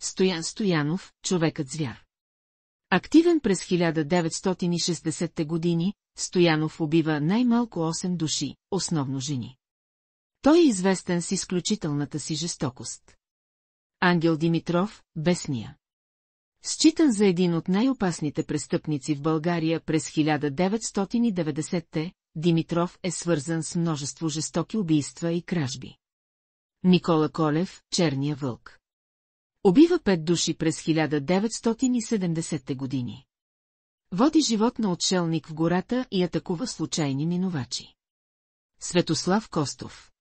Стоян Стоянов, човекът-звяр. Активен през 1960-те години, Стоянов убива най-малко 8 души, основно жени. Той е известен с изключителната си жестокост. Ангел Димитров, Бесния. Считан за един от най-опасните престъпници в България през 1990-те, Димитров е свързан с множество жестоки убийства и кражби. Никола Колев, Черния вълк. Убива 5 души през 1970-те години. Води живот на отшелник в гората и атакува случайни минувачи. Светослав Костов.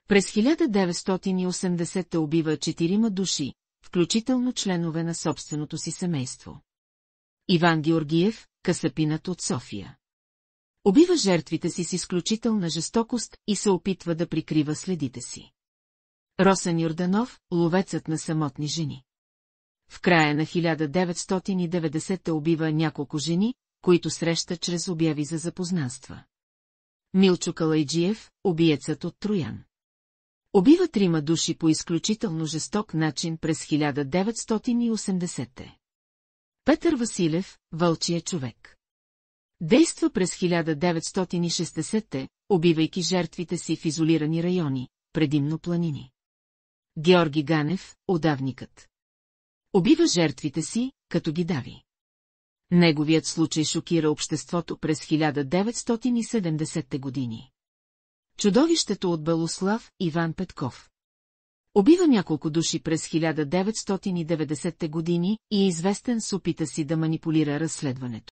През 1980-те убива 4 души, включително членове на собственото си семейство. Иван Георгиев, касапинът от София. Убива жертвите си с изключителна жестокост и се опитва да прикрива следите си. Росен Йорданов, ловецът на самотни жени. В края на 1990-те убива няколко жени, които среща чрез обяви за запознанства. Милчо Калайджиев, убиецът от Троян. Убива 3 души по изключително жесток начин през 1980-те. Петър Василев, вълчия човек. Действа през 1960-те, убивайки жертвите си в изолирани райони, предимно планини. Георги Ганев, удавникът. Убива жертвите си, като ги дави. Неговият случай шокира обществото през 1970-те години. Чудовището от Белослав, Иван Петков. Убива няколко души през 1990-те години и е известен с опита си да манипулира разследването.